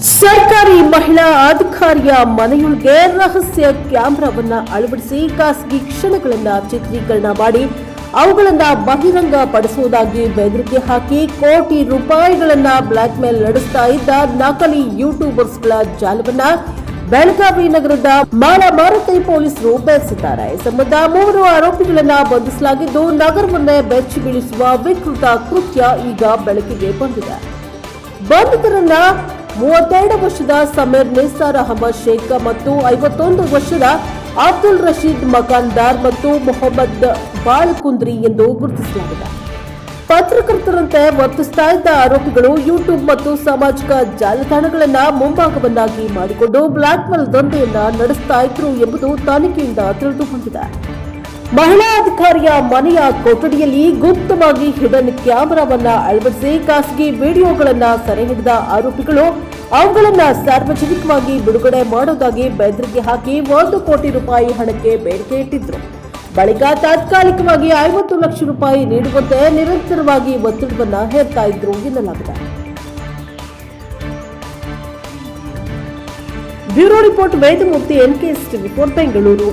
ಸರ್ಕಾರಿ ಮಹಿಳಾ ಅಧಿಕಾರಿಯ ಮನೆಯೊಳಗೆ ರಹಸ್ಯ ಕ್ಯಾಮೆರಾವನ್ನ ಅಳವಡಿಸಿ ಖಾಸಗಿ ಕ್ಷಣಗಳನ್ನ ಚಿತ್ರೀಕರಣ ಮಾಡಿ ಅವುಗಳನ್ನ ಬಹಿರಂಗ ಪಡಿಸುವುದಾಗಿ ಬೆದರಿಕೆ ಹಾಕಿ ಕೋಟಿ ರೂಪಾಯಿಗಳನ್ನ ಬ್ಲಾಕ್ ಮೇಲ್ ನಡೆಸ್ತಾ ಇದ್ದ ನಕಲಿ ಯೂಟ್ಯೂಬರ್ಸ್ಗಳ ಜಾಲವನ್ನ ಬೆಳಗಾವಿ ನಗರದ ಮಾಳಮಾರುತಿ ಪೊಲೀಸರು ಬೆಳೆಸಿದ್ದಾರೆ. ಈ ಸಂಬಂಧ 3 ಆರೋಪಿಗಳನ್ನ ಬಂಧಿಸಲಾಗಿದ್ದು ನಗರವನ್ನೇ ಬೆಚ್ಚಿ ಬೀಳಿಸುವ ವಿಕೃತ ಕೃತ್ಯ ಈಗ ಬೆಳಕಿಗೆ ಬಂದಿದೆ. ಬಂಧಿತರನ್ನ 32 ವರ್ಷದ ಸಮೀರ್ ನಿಸಾರ್ ಅಹಮದ್ ಶೇಖ್ ಮತ್ತು 51 ವರ್ಷದ ಅಬ್ದುಲ್ ರಶೀದ್ ಮಕಾನ್ದಾರ್ ಮತ್ತು ಮೊಹಮ್ಮದ್ ಬಾಳ್ಕುಂದ್ರಿ ಎಂದು ಗುರುತಿಸಲಾಗಿದೆ. ಪತ್ರಕರ್ತರಂತೆ ವರ್ತಿಸ್ತಾ ಇದ್ದ ಆರೋಪಿಗಳು ಯೂಟ್ಯೂಬ್ ಮತ್ತು ಸಾಮಾಜಿಕ ಜಾಲತಾಣಗಳನ್ನ ಮುಂಭಾಗವನ್ನಾಗಿ ಮಾಡಿಕೊಂಡು ಬ್ಲಾಕ್ ಮೇಲ್ ದಂಧೆಯನ್ನ ನಡೆಸ್ತಾ ಇದ್ರು ಎಂಬುದು ತನಿಖೆಯಿಂದ ತಿಳಿದು ಬಂದಿದೆ. ಮಹಿಳಾ ಅಧಿಕಾರಿಯ ಮನೆಯ ಕೊಠಡಿಯಲ್ಲಿ ಗುಪ್ತವಾಗಿ ಹಿಡನ್ ಕ್ಯಾಮೆರಾವನ್ನ ಅಳವಡಿಸಿ ಖಾಸಗಿ ವಿಡಿಯೋಗಳನ್ನ ಸೆರೆ ಹಿಡಿದ ಆರೋಪಿಗಳು ಅವುಗಳನ್ನ ಸಾರ್ವಜನಿಕವಾಗಿ ಬಿಡುಗಡೆ ಮಾಡೋದಾಗಿ ಬೆದರಿಕೆ ಹಾಕಿ 1 ಕೋಟಿ ರೂಪಾಯಿ ಹಣಕ್ಕೆ ಬೇಡಿಕೆ ಇಟ್ಟಿದ್ರು. ಬಳಿಕ ತಾತ್ಕಾಲಿಕವಾಗಿ 50 ಲಕ್ಷ ರೂಪಾಯಿ ನೀಡುವಂತೆ ನಿರಂತರವಾಗಿ ಒತ್ತಡವನ್ನ ಹೇರ್ತಾ ಇದ್ರು ಎನ್ನಲಾಗಿದೆ. Bureau report Vedamurthy NKS TV4 Bengaluru.